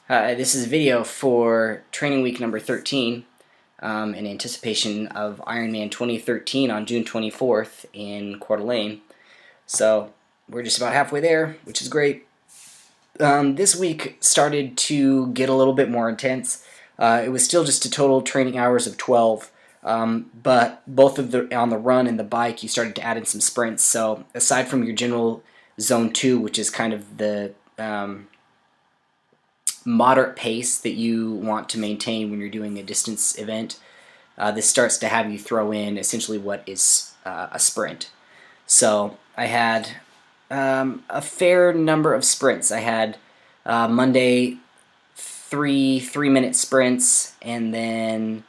This is a video for training week number 13 in anticipation of Ironman 2013 on June 24th in Coeur d'Alene. So we're just about halfway there, which is great. This week started to get a little bit more intense. It was still just a total training hours of 12, but both on the run and the bike, you started to add in some sprints. So aside from your general zone 2, which is kind of the moderate pace that you want to maintain when you're doing a distance event, this starts to have you throw in essentially what is a sprint. So I had a fair number of sprints. I had Monday three-minute sprints, and then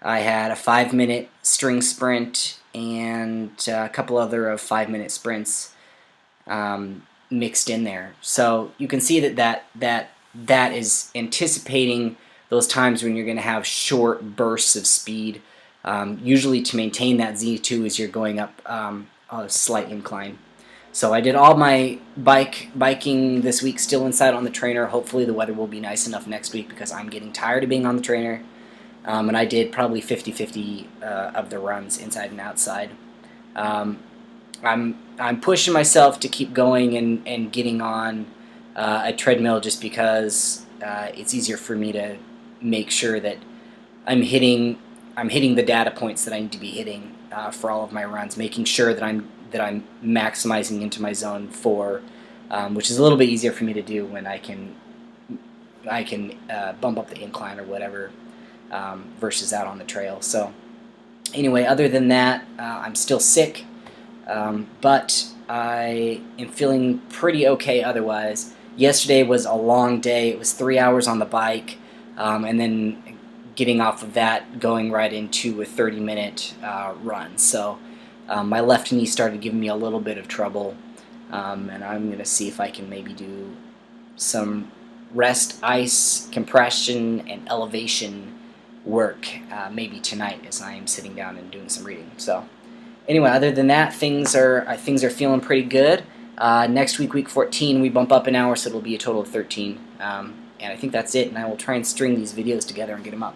I had a 5-minute string sprint and a couple other of 5-minute sprints mixed in there. So you can see that is anticipating those times when you're going to have short bursts of speed. Usually to maintain that Z2 as you're going up a slight incline. So I did all my biking this week still inside on the trainer. Hopefully the weather will be nice enough next week because I'm getting tired of being on the trainer. And I did probably 50-50 of the runs inside and outside. I'm pushing myself to keep going and getting on a treadmill just because it's easier for me to make sure that I'm hitting the data points that I need to be hitting for all of my runs, making sure that I'm maximizing into my zone 4, which is a little bit easier for me to do when I can bump up the incline or whatever versus out on the trail. So anyway, other than that, I'm still sick, but I am feeling pretty okay otherwise. Yesterday was a long day. It was 3 hours on the bike, and then getting off of that, going right into a 30-minute run. So my left knee started giving me a little bit of trouble, and I'm going to see if I can maybe do some rest, ice, compression, and elevation work maybe tonight as I'm sitting down and doing some reading. So anyway, other than that, things are feeling pretty good. Next week, week 14, we bump up an hour, so it'll be a total of 13. And I think that's it, and I will try and string these videos together and get them up.